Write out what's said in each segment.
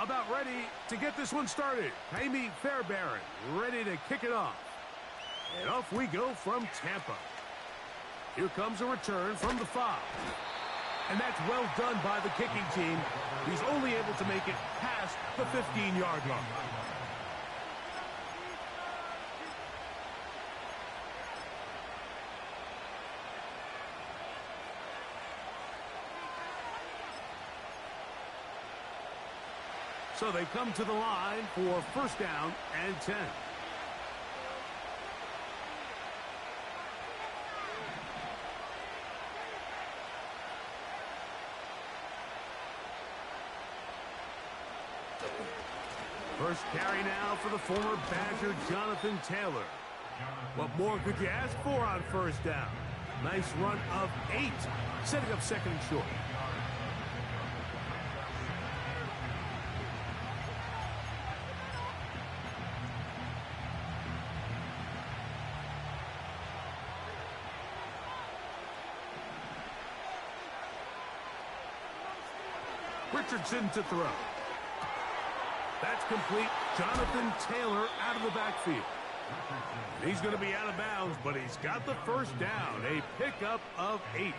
about ready to get this one started. Amy Fairbairn ready to kick it off. And off we go from Tampa. Here comes a return from the 5. And that's well done by the kicking team. He's only able to make it past the 15-yard line. So they come to the line for first down and 10. First carry now for the former Badger, Jonathan Taylor. What more could you ask for on first down? Nice run of 8, setting up second and short. Richardson to throw. That's complete. Jonathan Taylor out of the backfield. He's going to be out of bounds, but he's got the first down. A pickup of 8.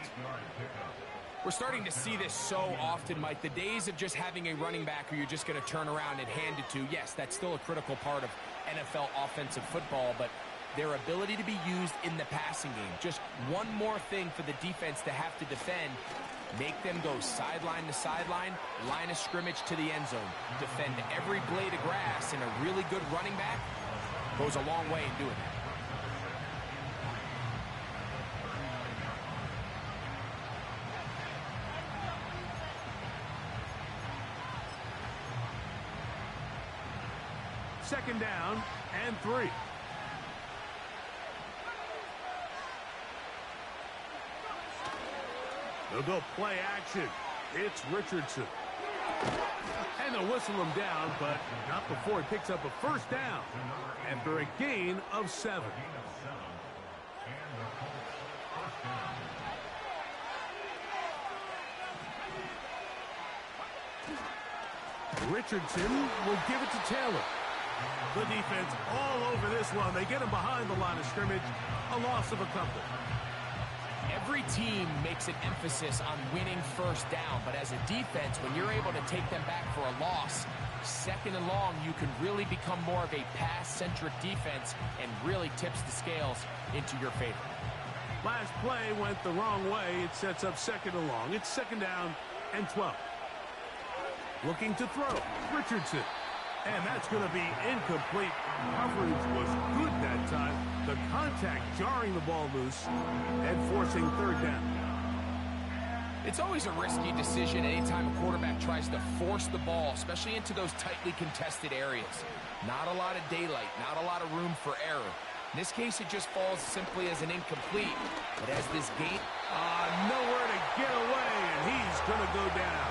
We're starting to see this so often, Mike. The days of just having a running back who you're just going to turn around and hand it to, yes, that's still a critical part of NFL offensive football, but their ability to be used in the passing game. Just one more thing for the defense to have to defend. Make them go sideline to sideline, line of scrimmage to the end zone. Defend every blade of grass, and a really good running back goes a long way in doing that. Second down and 3. They'll go play action. It's Richardson. And they'll whistle him down, but not before he picks up a first down after a gain of 7. Richardson will give it to Taylor. The defense all over this one. They get him behind the line of scrimmage. A loss of a couple. Every team makes an emphasis on winning first down, but as a defense, when you're able to take them back for a loss, second and long, you can really become more of a pass-centric defense and really tips the scales into your favor. Last play went the wrong way. It sets up second and long. It's second down and 12. Looking to throw, Richardson. And that's going to be incomplete. Coverage was good that time. The contact jarring the ball loose and forcing third down. It's always a risky decision anytime a quarterback tries to force the ball, especially into those tightly contested areas. Not a lot of daylight, not a lot of room for error. In this case, it just falls simply as an incomplete. But as this game... nowhere to get away, and he's going to go down.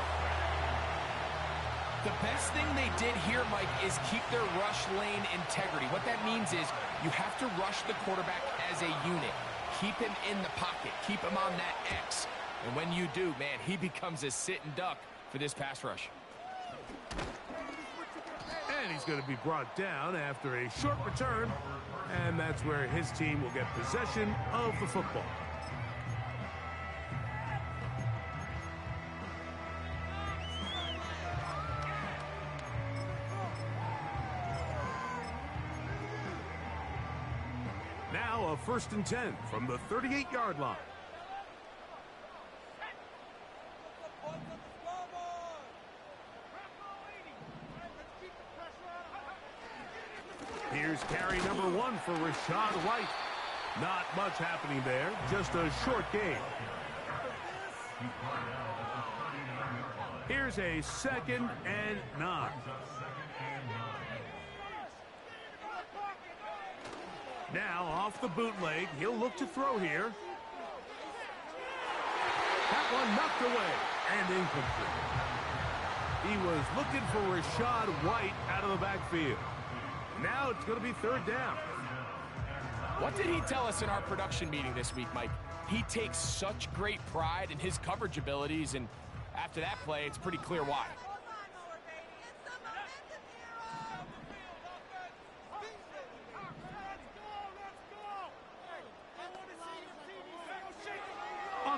The best thing they did here, Mike, is keep their rush lane integrity. What that means is you have to rush the quarterback as a unit. Keep him in the pocket. Keep him on that X. And when you do, man, he becomes a sitting duck for this pass rush. And he's going to be brought down after a short return. And that's where his team will get possession of the football. Now a 1st and 10 from the 38-yard line. Here's carry number 1 for Rachaad White. Not much happening there, just a short gain. Here's a 2nd and 9. Now off the bootleg, he'll look to throw here. That one knocked away and incomplete. He was looking for Rachaad White out of the backfield. Now it's going to be 3rd down. What did he tell us in our production meeting this week, Mike? He takes such great pride in his coverage abilities, and after that play, it's pretty clear why.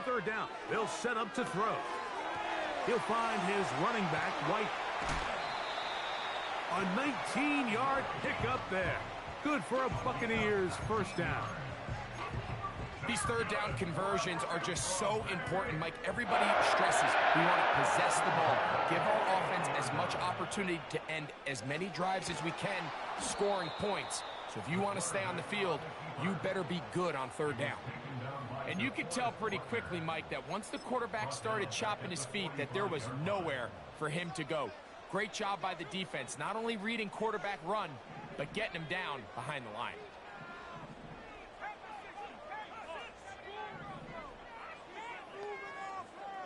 third down. They'll set up to throw. He'll find his running back, White. A 19-yard pickup there. Good for a Buccaneers first down. These third down conversions are just so important, Mike. Everybody stresses we want to possess the ball, give our offense as much opportunity to end as many drives as we can, scoring points. So if you want to stay on the field, you better be good on third down. And you could tell pretty quickly, Mike, that once the quarterback started chopping his feet, that there was nowhere for him to go. Great job by the defense, not only reading quarterback run, but getting him down behind the line.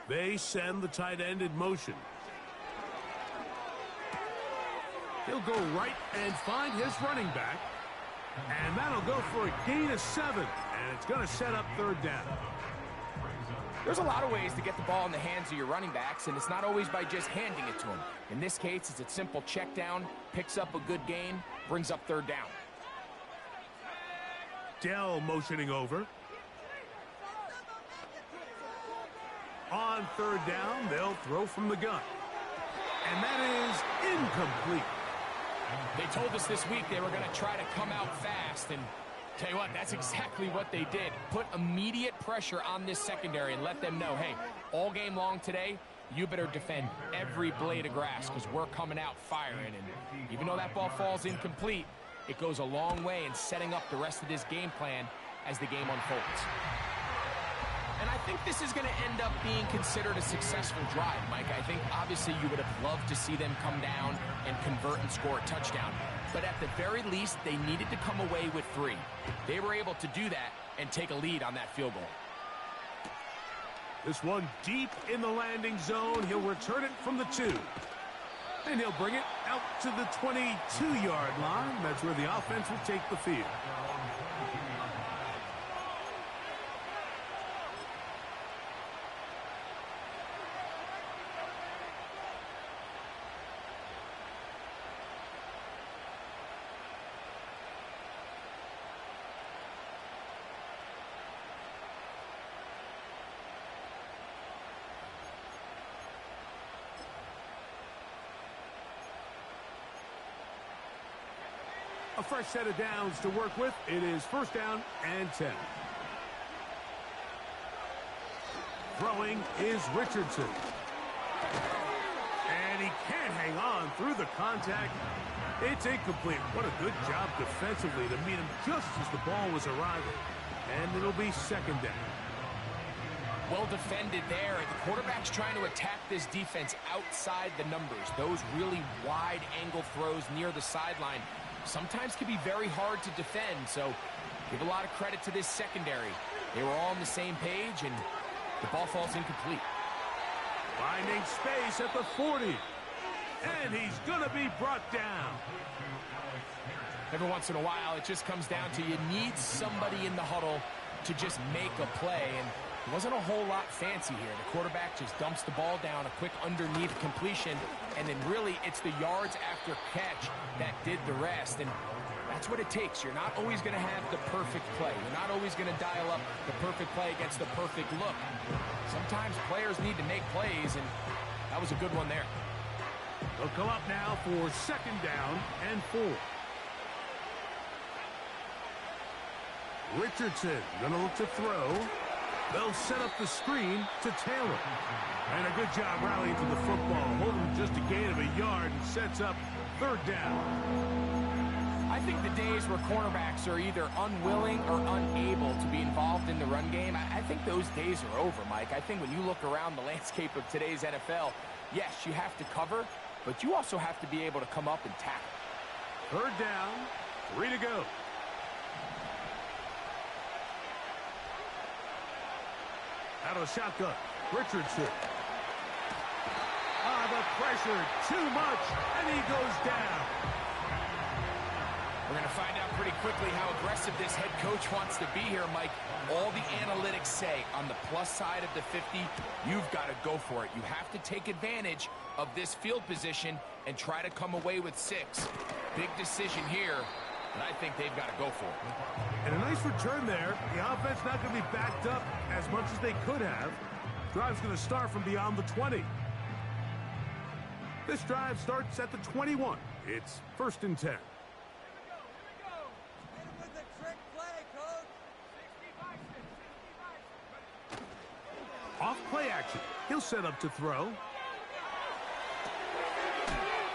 They send the tight end in motion. He'll go right and find his running back. And that'll go for a gain of 7. And it's going to set up third down. There's a lot of ways to get the ball in the hands of your running backs, and it's not always by just handing it to them. In this case, it's a simple check down, picks up a good gain, brings up third down. Dell motioning over. On third down, they'll throw from the gun. And that is incomplete. They told us this week they were going to try to come out fast, and tell you what, that's exactly what they did. Put immediate pressure on this secondary and let them know, hey, all game long today, you better defend every blade of grass because we're coming out firing. And even though that ball falls incomplete, it goes a long way in setting up the rest of this game plan as the game unfolds. And I think this is going to end up being considered a successful drive, Mike. I think obviously you would have loved to see them come down and convert and score a touchdown. But at the very least, they needed to come away with 3. They were able to do that and take a lead on that field goal. This one deep in the landing zone. He'll return it from the 2. And he'll bring it out to the 22-yard line. That's where the offense will take the field. A fresh set of downs to work with. It is first down and 10. Throwing is Richardson. And he can't hang on through the contact. It's incomplete. What a good job defensively to meet him just as the ball was arriving. And it'll be second down. Well defended there. The quarterback's trying to attack this defense outside the numbers. Those really wide angle throws near the sideline sometimes can be very hard to defend, so give a lot of credit to this secondary. They were all on the same page, and the ball falls incomplete. Finding space at the 40. And he's going to be brought down. Every once in a while, it just comes down to you need somebody in the huddle to just make a play, and it wasn't a whole lot fancy here. The quarterback just dumps the ball down, a quick underneath completion, and then really it's the yards after catch that did the rest. And that's what it takes. You're not always going to have the perfect play. You're not always going to dial up the perfect play against the perfect look. Sometimes players need to make plays, and that was a good one there. They'll come up now for second down and 4. Richardson going to look to throw. They'll set up the screen to Taylor. And a good job rallying to the football. Holding just a gain of a yard and sets up third down. I think the days where cornerbacks are either unwilling or unable to be involved in the run game, I think those days are over, Mike. I think when you look around the landscape of today's NFL, yes, you have to cover, but you also have to be able to come up and tackle. Third down, 3 to go. Out of the shotgun, Richardson. The pressure, too much, and he goes down. We're going to find out pretty quickly how aggressive this head coach wants to be here, Mike. All the analytics say on the plus side of the 50, you've got to go for it. You have to take advantage of this field position and try to come away with 6. Big decision here, but I think they've got to go for it. And a nice return there. The offense not going to be backed up as much as they could have. Drive's going to start from beyond the 20. This drive starts at the 21. It's 1st and 10. Off play action. He'll set up to throw.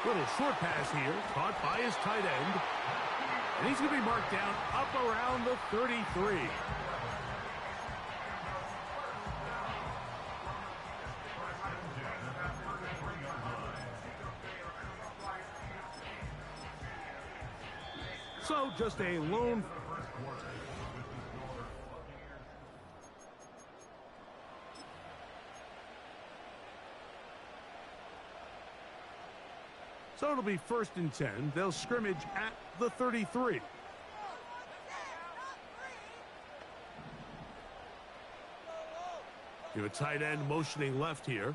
Little short pass here, caught by his tight end. And he's going to be marked down up around the 33. So just a lone. So it'll be 1st and 10. They'll scrimmage at the 33. You have a tight end motioning left here.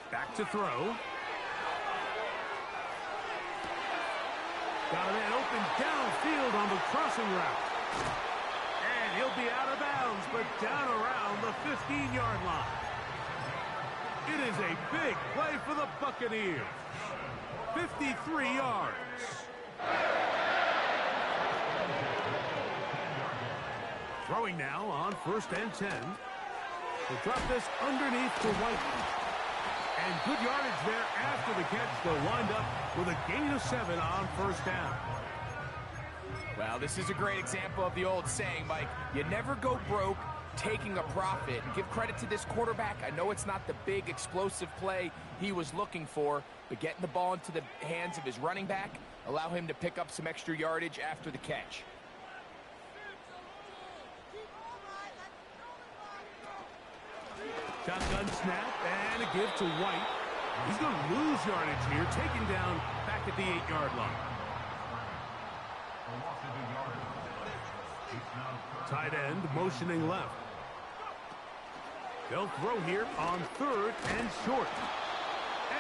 Back to throw. Got a man open downfield on the crossing route. And he'll be out of bounds, but down around the 15-yard line. It is a big play for the Buccaneers. 53 yards. Throwing now on 1st and 10. He'll drop this underneath to White. And good yardage there after the catch. They'll wind up with a gain of 7 on 1st down. Well, this is a great example of the old saying, Mike. You never go broke taking a profit. And give credit to this quarterback. I know it's not the big explosive play he was looking for, but getting the ball into the hands of his running back, allow him to pick up some extra yardage after the catch. Shotgun snap and a give to White. He's going to lose yardage here, taken down back at the 8-yard line. Tight end motioning left. They'll throw here on 3rd and short.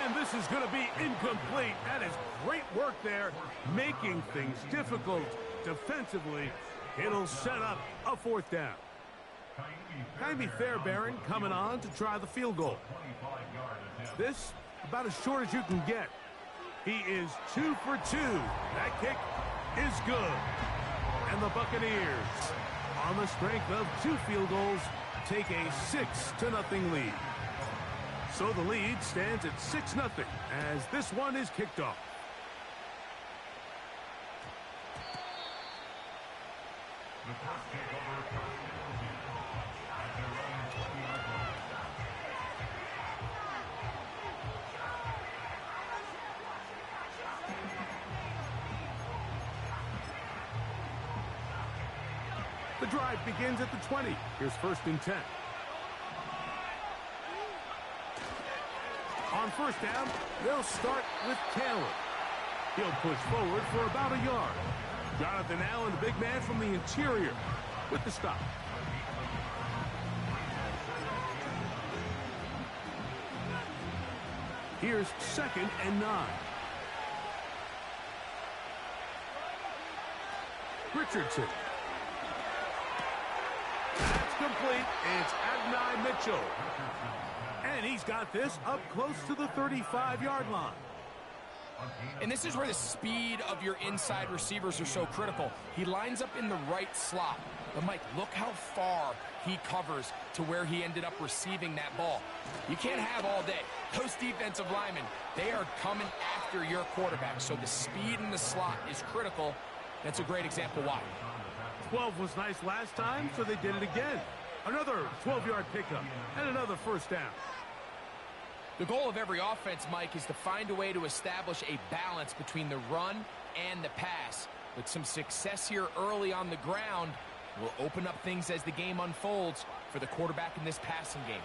And this is going to be incomplete. That is great work there, making things difficult defensively. It'll set up a 4th down. Jaime Fairbairn coming on to try the field goal. This about as short as you can get. He is 2 for 2. That kick is good. And the Buccaneers, on the strength of 2 field goals, take a 6-0 lead. So the lead stands at 6-0 as this one is kicked off. The drive begins at the 20. Here's 1st and 10. On 1st down, they'll start with Taylor. He'll push forward for about a yard. Jonathan Allen, the big man from the interior, with the stop. Here's 2nd and 9. Richardson. That's complete. It's Adonai Mitchell. And he's got this up close to the 35-yard line. And this is where the speed of your inside receivers are so critical. He lines up in the right slot. But, Mike, look how far he covers to where he ended up receiving that ball. You can't have all day. Those defensive linemen, they are coming after your quarterback. So the speed in the slot is critical. That's a great example why. 12 was nice last time, so they did it again. Another 12-yard pickup and another 1st down. The goal of every offense, Mike, is to find a way to establish a balance between the run and the pass. With some success here early on the ground, will open up things as the game unfolds for the quarterback in this passing game.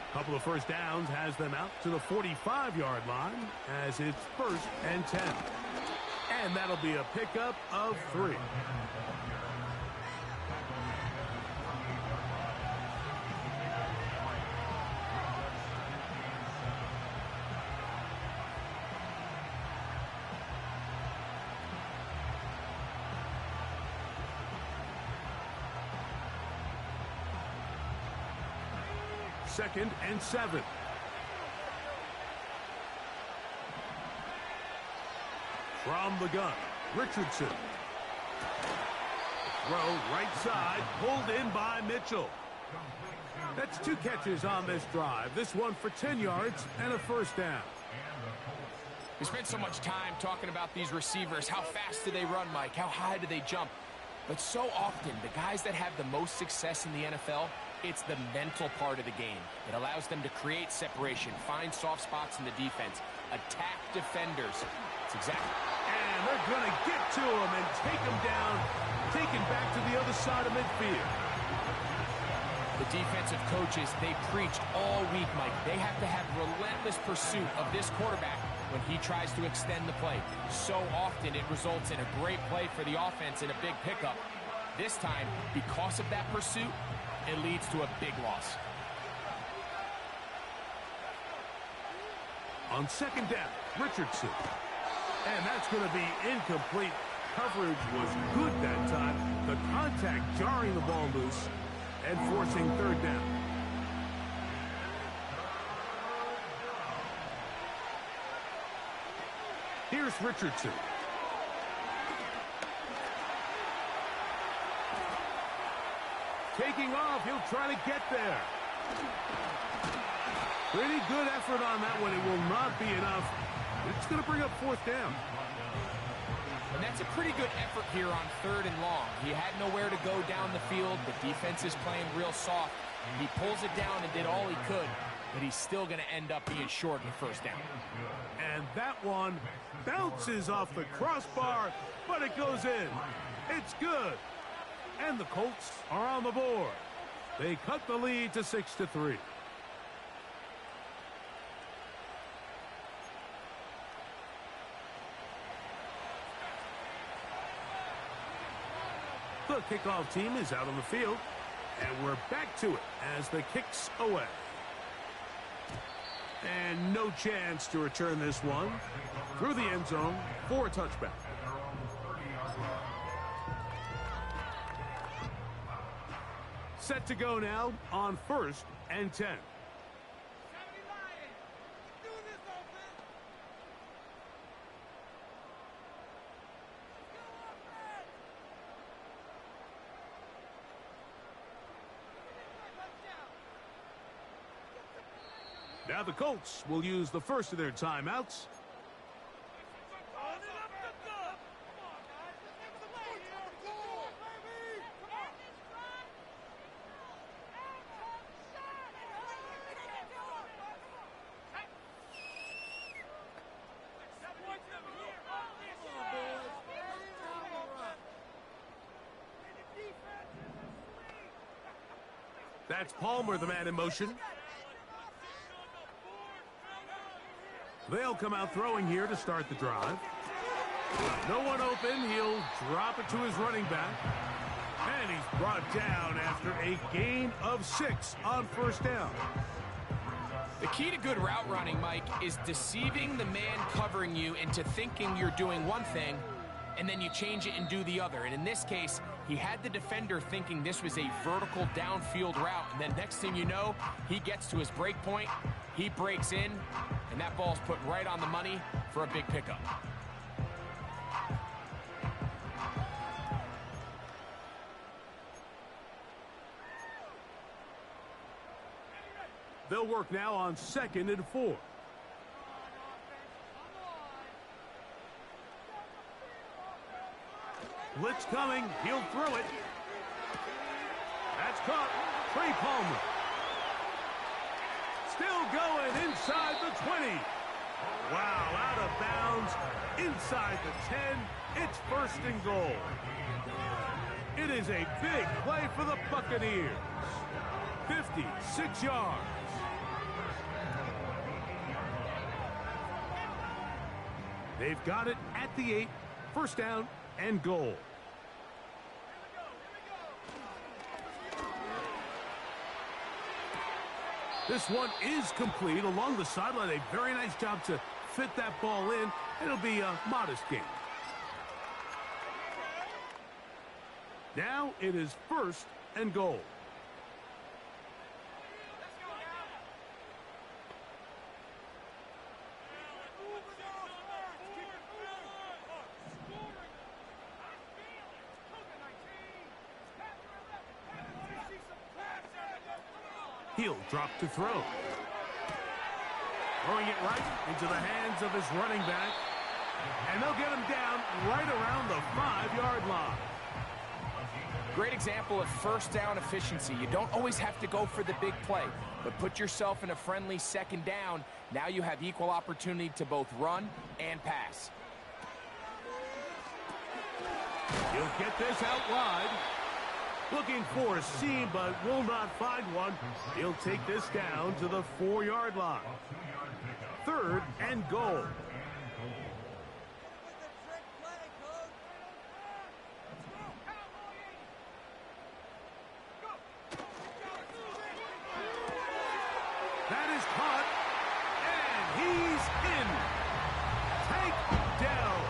A couple of 1st downs has them out to the 45-yard line as it's 1st and 10. And that'll be a pickup of 3. 2nd and 7. From the gun, Richardson. Throw right side, pulled in by Mitchell. That's 2 catches on this drive. This one for 10 yards and a first down. We spent so much time talking about these receivers. How fast do they run, Mike? How high do they jump? But so often, the guys that have the most success in the NFL, it's the mental part of the game. It allows them to create separation, find soft spots in the defense, attack defenders. It's exactly. And they're going to get to him and take him down, take him back to the other side of midfield. The defensive coaches, they preached all week, Mike. They have to have relentless pursuit of this quarterback when he tries to extend the play. So often it results in a great play for the offense and a big pickup. This time, because of that pursuit, it leads to a big loss. On 2nd down, Richardson. And that's going to be incomplete. Coverage was good that time. The contact jarring the ball loose and forcing 3rd down. Here's Richardson. Taking off, he'll try to get there. Pretty good effort on that one. It will not be enough. It's going to bring up 4th down. And that's a pretty good effort here on 3rd and long. He had nowhere to go down the field. The defense is playing real soft. He pulls it down and did all he could, but he's still going to end up being short of the 1st down. And that one bounces off the crossbar, but it goes in. It's good. And the Colts are on the board. They cut the lead to 6-3. The kickoff team is out on the field, and we're back to it as the kick's away. And no chance to return this one through the end zone for a touchback. Set to go now on 1st and 10. Now the Colts will use the first of their timeouts. That's Palmer, the man in motion. They'll come out throwing here to start the drive. No one open. He'll drop it to his running back. And he's brought down after a gain of 6 on 1st down. The key to good route running, Mike, is deceiving the man covering you into thinking you're doing one thing, and then you change it and do the other. And in this case, he had the defender thinking this was a vertical downfield route, and then next thing you know, he gets to his break point, he breaks in, and that ball's put right on the money for a big pickup. They'll work now on 2nd and 4. Blitz coming. He'll throw it. That's caught. Trey Palmer. Still going inside the 20. Wow, out of bounds. Inside the 10. It's 1st and goal. It is a big play for the Buccaneers. 56 yards. They've got it at the 8. 1st down and goal. This one is complete along the sideline. A very nice job to fit that ball in. It'll be a modest gain. Now it is 1st and goal. He'll drop to throw. Throwing it right into the hands of his running back. And they'll get him down right around the 5-yard line. Great example of first down efficiency. You don't always have to go for the big play, but put yourself in a friendly second down. Now you have equal opportunity to both run and pass. He'll get this out wide. Looking for a seam, but will not find one. He'll take this down to the 4-yard line. 3rd and goal. That is caught, and he's in. Takedown.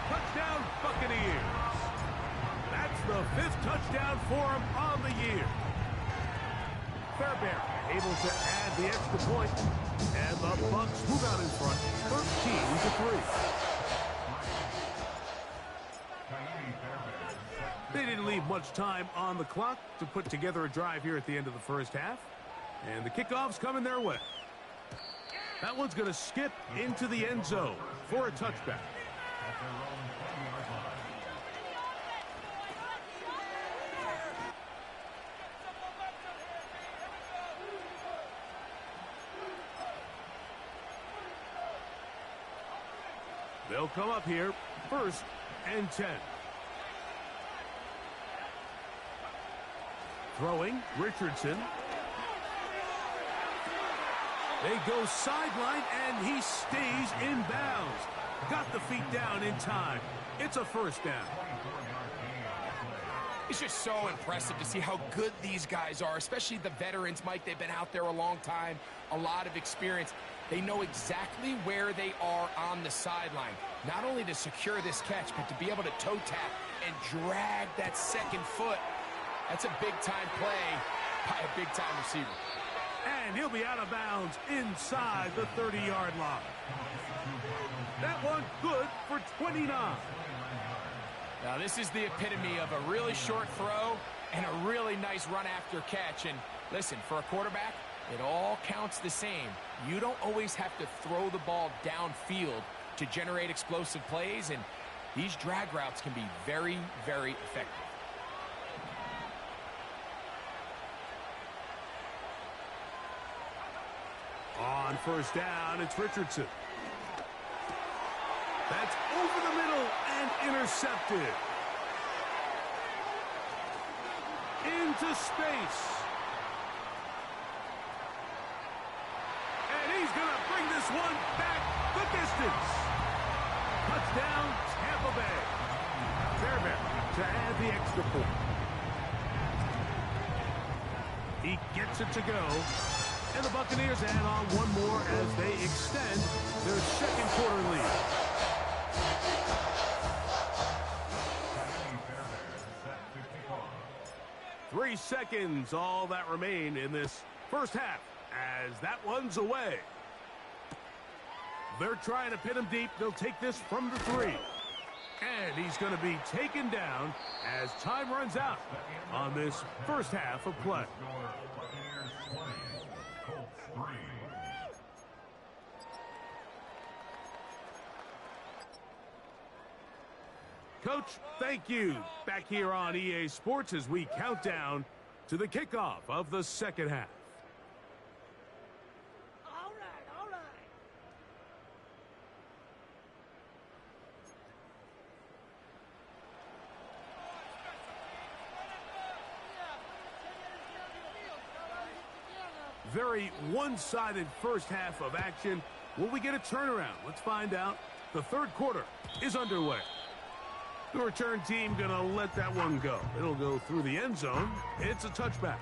Touchdown, Buccaneers. That's the 5th touchdown for him on the year. Fairbairn able to add the extra point, and the Bucs move out in front, 13-3. They didn't leave much time on the clock to put together a drive here at the end of the first half. And the kickoff's coming their way. That one's going to skip into the end zone for a touchback. They'll come up here, 1st and 10. Throwing, Richardson. They go sideline, and he stays in bounds. Got the feet down in time. It's a 1st down. It's just so impressive to see how good these guys are, especially the veterans, Mike. They've been out there a long time, a lot of experience. They know exactly where they are on the sideline, not only to secure this catch, but to be able to toe tap and drag that second foot. That's a big-time play by a big-time receiver. And he'll be out of bounds inside the 30-yard line. That one good for 29. Now, this is the epitome of a really short throw and a really nice run after catch. And listen, for a quarterback, it all counts the same. You don't always have to throw the ball downfield to generate explosive plays, and these drag routes can be very, very effective. On 1st down, it's Richardson. That's over the middle and intercepted. Into space. And he's going to bring this one back the distance. Touchdown, Tampa Bay. Fairbairn to add the extra point. He gets it to go. And the Buccaneers add on one more as they extend their 2nd quarter lead. Three seconds, all that remain in this first half, as that one's away. They're trying to pin him deep. They'll take this from the 3. And he's going to be taken down as time runs out on this first half of play. Coach, thank you. Back here on EA Sports as we count down to the kickoff of the second half. All right. Very one-sided first half of action. Will we get a turnaround? Let's find out. The 3rd quarter is underway. The return team going to let that one go. It'll go through the end zone. It's a touchback.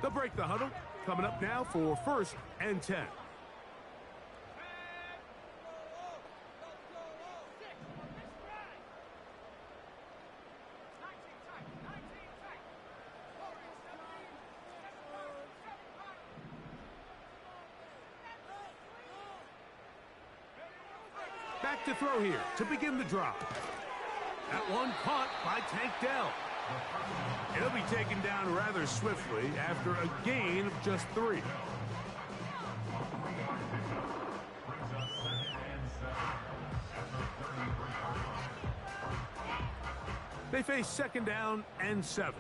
They'll break the huddle. Coming up now for 1st and 10. back to throw here to begin the drive. That one caught by Tank Dell. He'll be taken down rather swiftly after a gain of just 3. They face 2nd down and 7.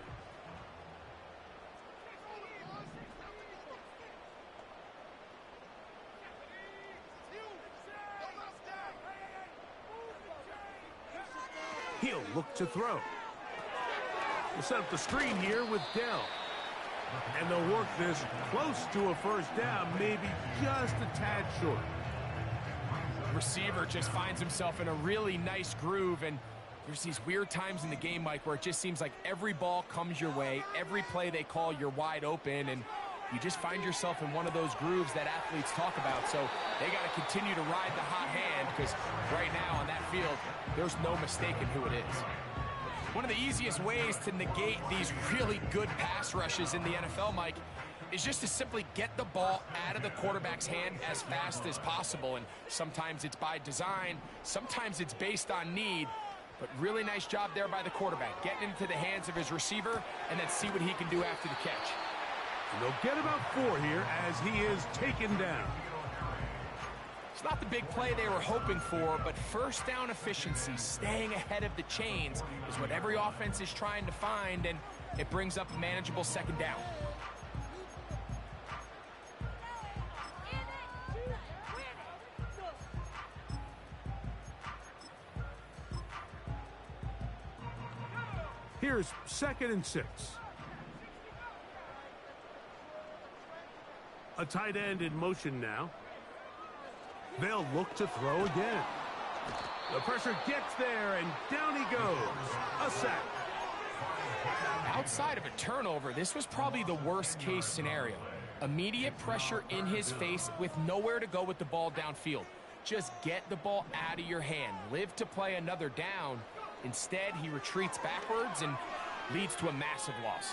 He'll look to throw. We'll set up the screen here with Dell. And they'll work this close to a first down, maybe just a tad short. Receiver just finds himself in a really nice groove, and there's these weird times in the game, Mike, where it just seems like every ball comes your way, every play they call, you're wide open, and you just find yourself in one of those grooves that athletes talk about. So they got to continue to ride the hot hand, because right now on that field, there's no mistaking who it is. One of the easiest ways to negate these really good pass rushes in the NFL, Mike, is just to simply get the ball out of the quarterback's hand as fast as possible. And sometimes it's by design, sometimes it's based on need. But really nice job there by the quarterback, getting into the hands of his receiver and then see what he can do after the catch. And they'll get about 4 here as he is taken down. It's not the big play they were hoping for, but first down efficiency, staying ahead of the chains, is what every offense is trying to find, and it brings up a manageable 2nd down. Here's 2nd and 6. A tight end in motion now. They'll look to throw again. The pressure gets there, and down he goes. A sack. Outside of a turnover, this was probably the worst-case scenario. Immediate pressure in his face with nowhere to go with the ball downfield. Just get the ball out of your hand. Live to play another down. Instead, he retreats backwards and leads to a massive loss.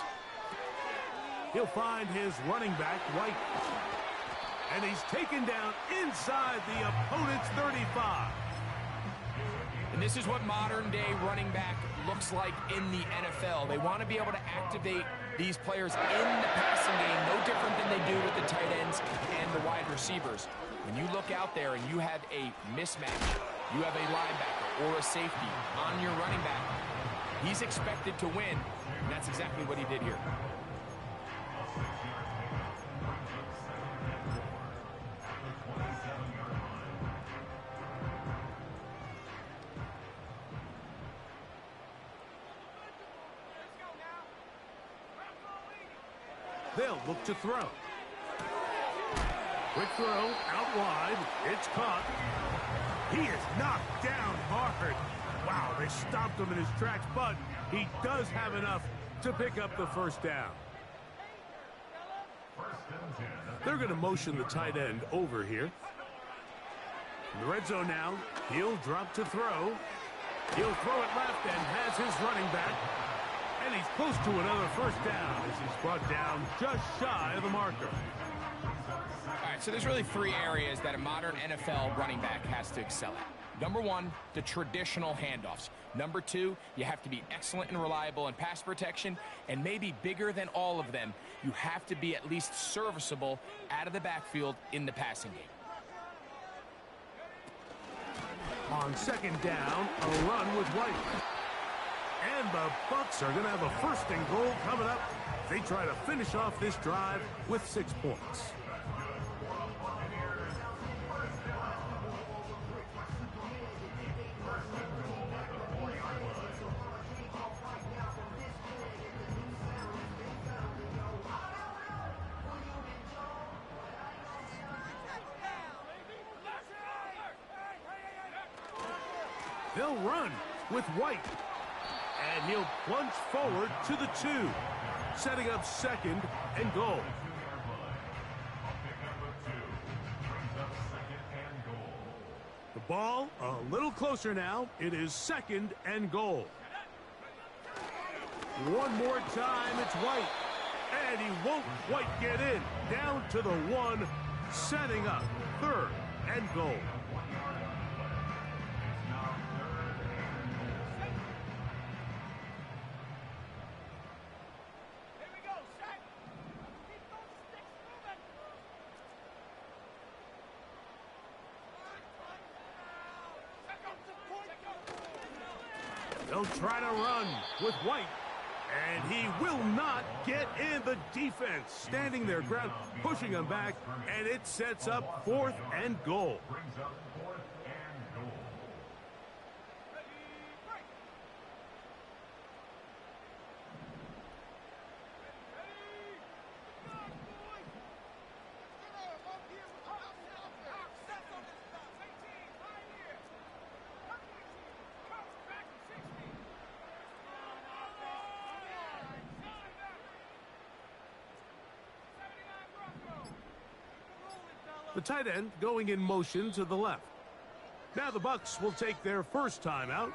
He'll find his running back, White. And he's taken down inside the opponent's 35. And this is what modern-day running back looks like in the NFL. They want to be able to activate these players in the passing game, no different than they do with the tight ends and the wide receivers. When you look out there and you have a mismatch, you have a linebacker or a safety on your running back, he's expected to win, and that's exactly what he did here. They'll look to throw. Quick throw out wide. It's caught. He is knocked down hard. Wow, they stopped him in his tracks, but he does have enough to pick up the first down. They're going to motion the tight end over here. In the red zone now, he'll drop to throw. He'll throw it left and has his running back. And he's close to another first down as he's brought down just shy of the marker. All right, so there's really 3 areas that a modern NFL running back has to excel at. Number 1, the traditional handoffs. Number 2, you have to be excellent and reliable in pass protection. And maybe bigger than all of them, you have to be at least serviceable out of the backfield in the passing game. On 2nd down, a run with White. And the Bucs are going to have a 1st and goal coming up. They try to finish off this drive with 6 points. They'll run with White. And he'll plunge forward to the 2, setting up 2nd and goal. The ball a little closer now. It is 2nd and goal. One more time, it's White. And he won't quite get in. Down to the 1, setting up 3rd and goal. They'll try to run with White. And he will not get in. The defense standing their ground, pushing him back, and it sets up 4th and goal. The tight end going in motion to the left. Now the Bucs will take their first timeout.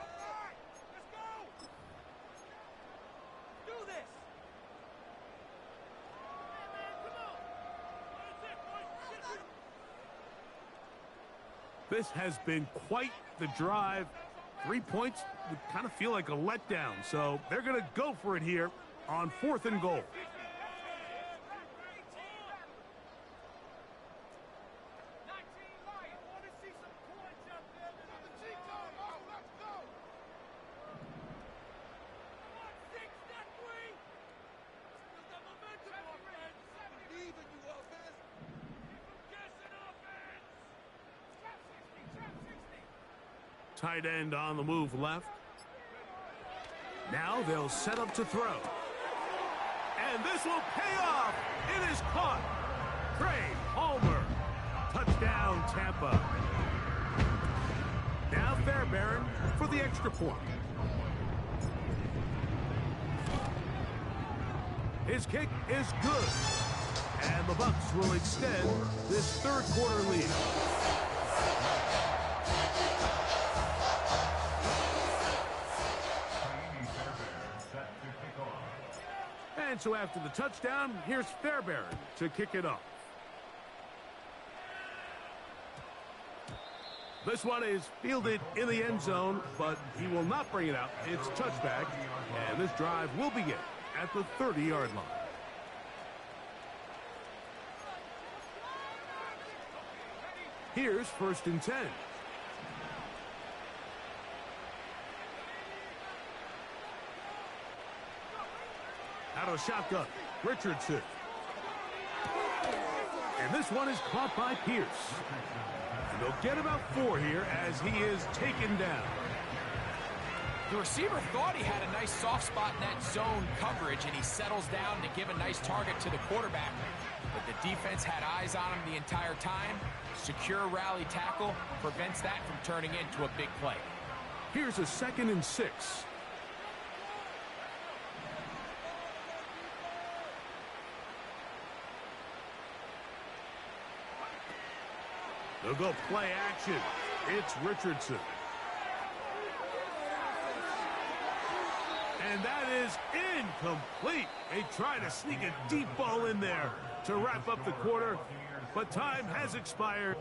This has been quite the drive. 3 points would kind of feel like a letdown. So they're going to go for it here on 4th and goal. Tight end on the move left. Now they'll set up to throw. And this will pay off. It is caught. Trey Palmer. Touchdown, Tampa. Now Fairbairn for the extra point. His kick is good. And the Bucs will extend this third quarter lead. And so after the touchdown, here's Fairbairn to kick it off. This one is fielded in the end zone, but he will not bring it out. It's touchback, and this drive will begin at the 30-yard line. Here's 1st and 10. Out of shotgun, Richardson. And this one is caught by Pierce. And they'll get about 4 here as he is taken down. The receiver thought he had a nice soft spot in that zone coverage, and he settles down to give a nice target to the quarterback. But the defense had eyes on him the entire time. Secure rally tackle prevents that from turning into a big play. Here's a 2nd and 6. They'll go play action. It's Richardson. And that is incomplete. They try to sneak a deep ball in there to wrap up the quarter, but time has expired.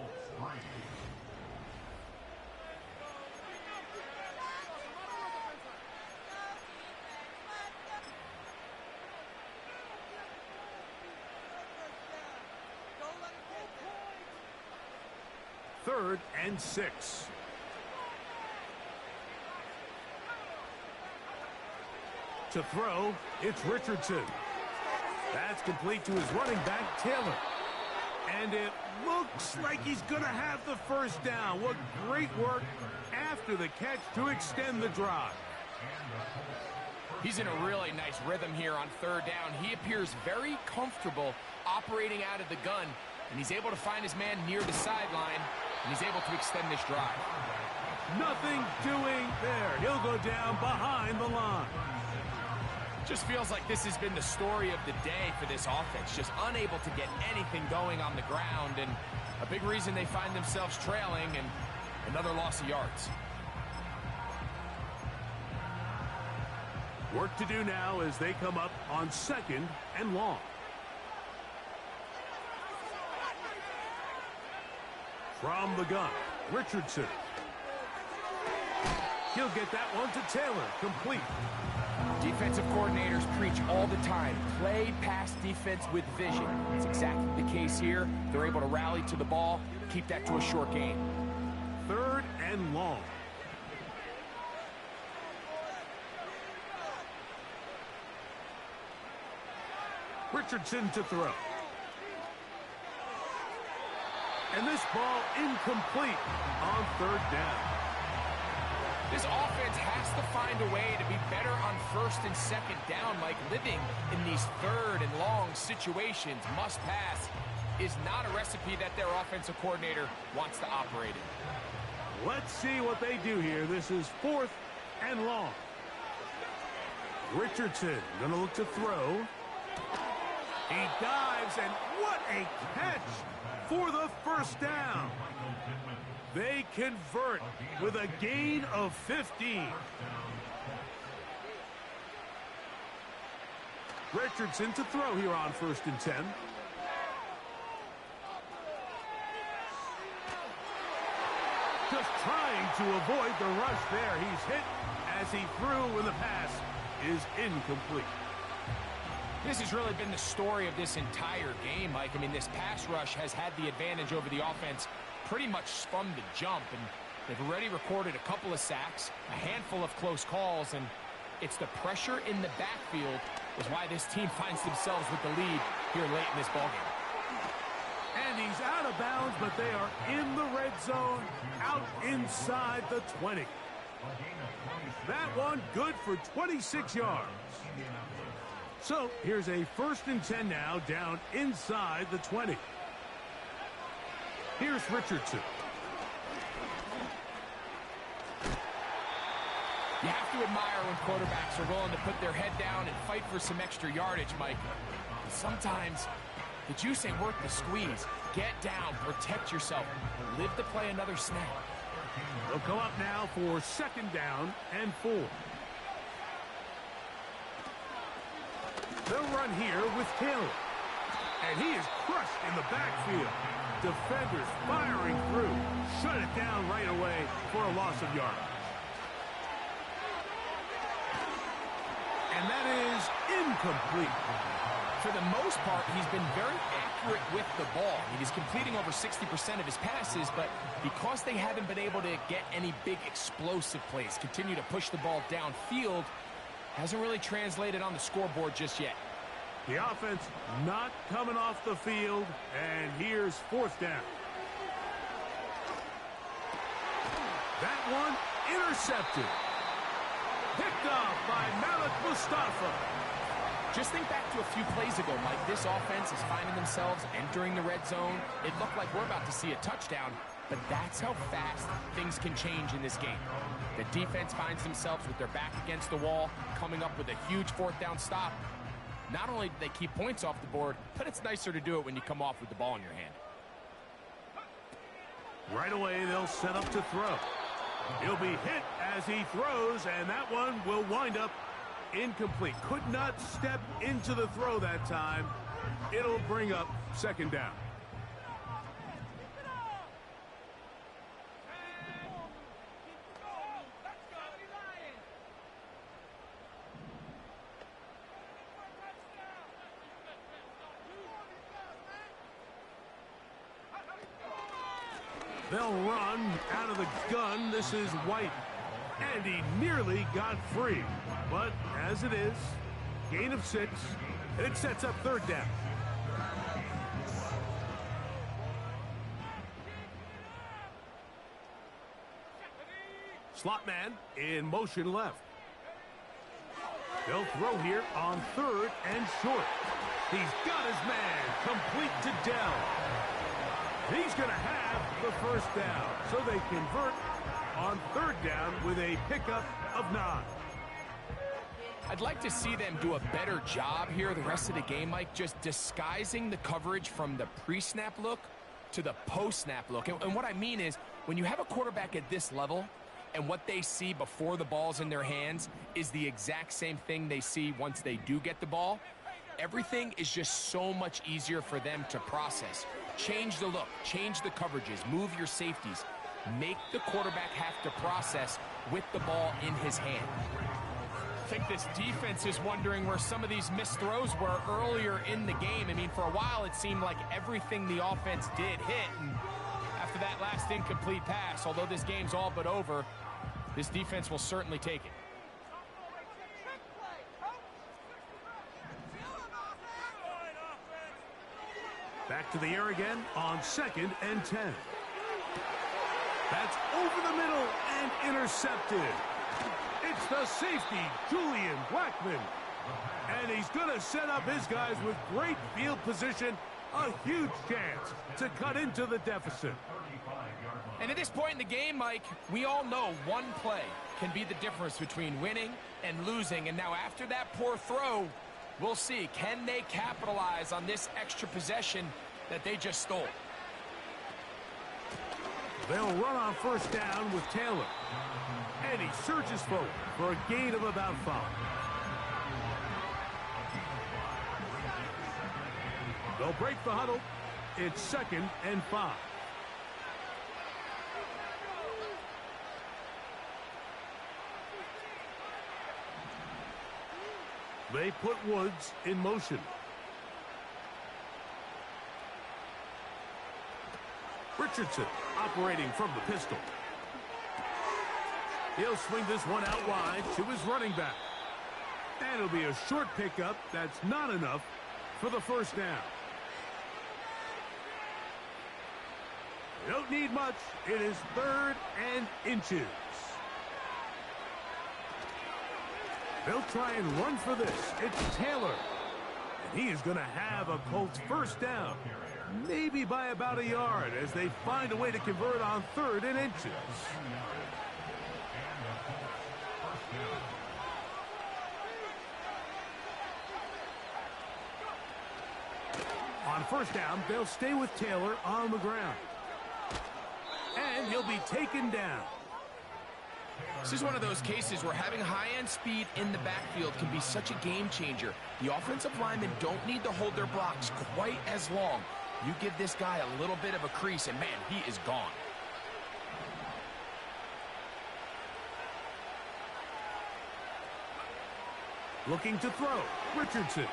Third and 6. To throw, it's Richardson. That's complete to his running back, Taylor. And it looks like he's going to have the first down. What great work after the catch to extend the drive. He's in a really nice rhythm here on 3rd down. He appears very comfortable operating out of the gun, and he's able to find his man near the sideline, and he's able to extend this drive. Nothing doing there. He'll go down behind the line. Just feels like this has been the story of the day for this offense. Just unable to get anything going on the ground, and a big reason they find themselves trailing, and another loss of yards. Work to do now as they come up on 2nd and long. From the gun, Richardson. He'll get that one to Taylor, complete. Defensive coordinators preach all the time, play pass defense with vision. It's exactly the case here. They're able to rally to the ball, keep that to a short gain. 3rd and long. Richardson to throw. And this ball incomplete on third down. This offense has to find a way to be better on first and second down, Mike. Living in these third and long situations, must pass, is not a recipe that their offensive coordinator wants to operate in. Let's see what they do here. This is 4th and long. Richardson going to look to throw. He dives, and what a catch for the first down. They convert with a gain of 15. Richardson to throw here on 1st and 10. Just trying to avoid the rush there. He's hit as he threw when the pass is incomplete. This has really been the story of this entire game, Mike. I mean, this pass rush has had the advantage over the offense pretty much from the jump, and they've already recorded a couple of sacks, a handful of close calls, and it's the pressure in the backfield is why this team finds themselves with the lead here late in this ballgame. And he's out of bounds, but they are in the red zone, out inside the 20. That one good for 26 yards. So here's a 1st and 10 now, down inside the 20. Here's Richardson. You have to admire when quarterbacks are willing to put their head down and fight for some extra yardage, Mike. Sometimes the juice ain't worth the squeeze. Get down, protect yourself, live to play another snap. They'll come up now for 2nd down and 4. They'll run here with Taylor. And he is crushed in the backfield. Defenders firing through. Shut it down right away for a loss of yardage. And that is incomplete. For the most part, he's been very accurate with the ball. I mean, he's completing over 60% of his passes, but because they haven't been able to get any big explosive plays, continue to push the ball downfield, hasn't really translated on the scoreboard just yet. The offense not coming off the field, and here's 4th down. That one intercepted. Picked off by Malik Mustafa. Just think back to a few plays ago, Mike. This offense is finding themselves entering the red zone. It looked like we're about to see a touchdown, but that's how fast things can change in this game. The defense finds themselves with their back against the wall, coming up with a huge 4th down stop. Not only do they keep points off the board, but it's nicer to do it when you come off with the ball in your hand. Right away, they'll set up to throw. He'll be hit as he throws, and that one will wind up incomplete. Could not step into the throw that time. It'll bring up 2nd down. They'll run out of the gun. This is White. And he nearly got free. But as it is, gain of 6. And it sets up 3rd down. Slot man in motion left. They'll throw here on 3rd and short. He's got his man complete to Dell. He's going to have the 1st down. So they convert on 3rd down with a pickup of 9. I'd like to see them do a better job here the rest of the game, Mike, just disguising the coverage from the pre-snap look to the post-snap look. And what I mean is, when you have a quarterback at this level and what they see before the ball's in their hands is the exact same thing they see once they do get the ball, everything is just so much easier for them to process. Change the look, change the coverages, move your safeties. Make the quarterback have to process with the ball in his hand. I think this defense is wondering where some of these missed throws were earlier in the game. I mean, for a while it seemed like everything the offense did hit, and after that last incomplete pass, although this game's all but over, this defense will certainly take it. Back to the air again on 2nd and 10. That's over the middle and intercepted. It's the safety, Julian Blackmon. And he's going to set up his guys with great field position. A huge chance to cut into the deficit. And at this point in the game, Mike, we all know one play can be the difference between winning and losing. And now after that poor throw, we'll see. Can they capitalize on this extra possession that they just stole? They'll run on 1st down with Taylor. And he surges forward for a gain of about 5. They'll break the huddle. It's 2nd and 5. They put Woods in motion. Richardson operating from the pistol. He'll swing this one out wide to his running back. And it'll be a short pickup. That's not enough for the 1st down. Don't need much. It is 3rd and inches. They'll try and run for this. It's Taylor. And he is going to have a Colts 1st down. Maybe by about a yard as they find a way to convert on 3rd and inches. On 1st down, they'll stay with Taylor on the ground. And he'll be taken down. This is one of those cases where having high-end speed in the backfield can be such a game changer. The offensive linemen don't need to hold their blocks quite as long. You give this guy a little bit of a crease, and man, he is gone. Looking to throw, Richardson.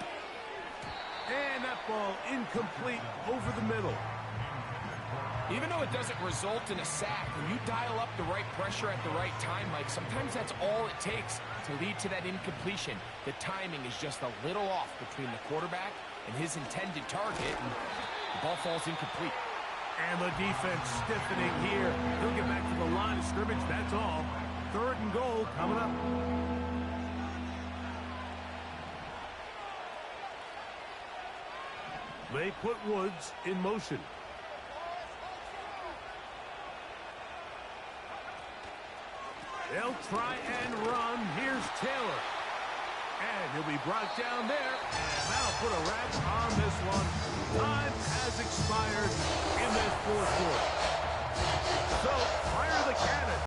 And that ball incomplete over the middle. Even though it doesn't result in a sack, when you dial up the right pressure at the right time, Mike, sometimes that's all it takes to lead to that incompletion. The timing is just a little off between the quarterback and his intended target, and the ball falls incomplete. And the defense stiffening here. He'll get back to the line of scrimmage, that's all. 3rd and goal coming up. They put Woods in motion. They'll try and run. Here's Taylor. And he'll be brought down there. And that'll put a wrap on this one. Time has expired in this 4th quarter.